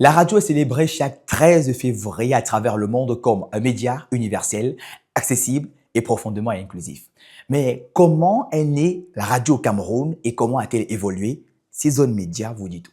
La radio est célébrée chaque 13 février à travers le monde comme un média universel, accessible et profondément inclusif. Mais comment est née la radio au Cameroun et comment a-t-elle évolué? Season Media vous dit tout.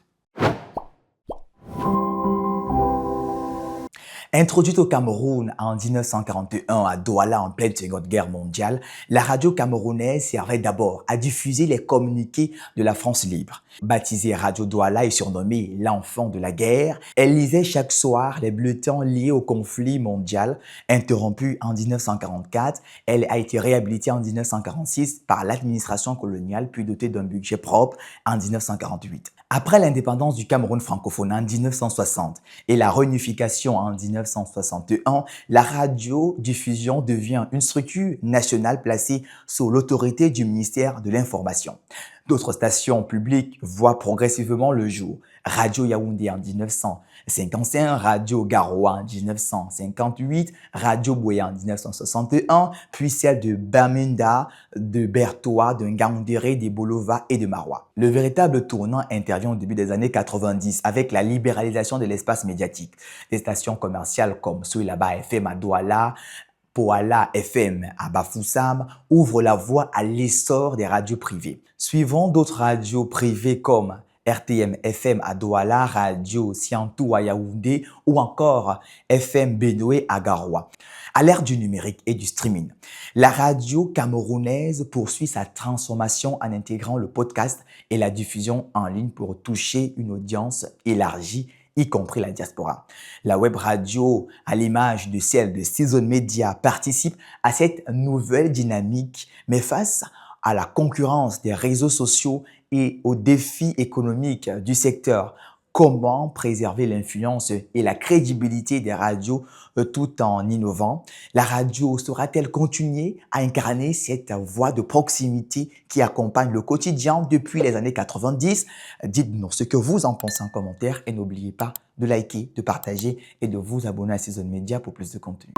Introduite au Cameroun en 1941 à Douala en pleine Seconde Guerre mondiale, la radio camerounaise servait d'abord à diffuser les communiqués de la France libre. Baptisée Radio Douala et surnommée l'enfant de la guerre, elle lisait chaque soir les bulletins liés au conflit mondial. Interrompue en 1944, elle a été réhabilitée en 1946 par l'administration coloniale puis dotée d'un budget propre en 1948. Après l'indépendance du Cameroun francophone en 1960 et la réunification en 1961, la radiodiffusion devient une structure nationale placée sous l'autorité du ministère de l'Information. D'autres stations publiques voient progressivement le jour. Radio Yaoundé en 1955, Radio Garoua en 1958, Radio Boya en 1961, puis celle de Bamenda, de Bertoua, de Ngaoundéré, de Bolova et de Marois. Le véritable tournant intervient au début des années 90 avec la libéralisation de l'espace médiatique. Des stations commerciales comme Souilaba FM à Douala, Poala FM à Bafoussam ouvrent la voie à l'essor des radios privées. Suivant d'autres radios privées comme RTM FM à Douala, Radio Siantou à Yaoundé ou encore FM Benoué à Garoua. À l'ère du numérique et du streaming, la radio camerounaise poursuit sa transformation en intégrant le podcast et la diffusion en ligne pour toucher une audience élargie, y compris la diaspora. La web radio, à l'image de celle de Season Media, participe à cette nouvelle dynamique, mais face à la concurrence des réseaux sociaux et aux défis économiques du secteur. Comment préserver l'influence et la crédibilité des radios tout en innovant? La radio saura-t-elle continuer à incarner cette voix de proximité qui accompagne le quotidien depuis les années 90? Dites-nous ce que vous en pensez en commentaire et n'oubliez pas de liker, de partager et de vous abonner à Season Media pour plus de contenu.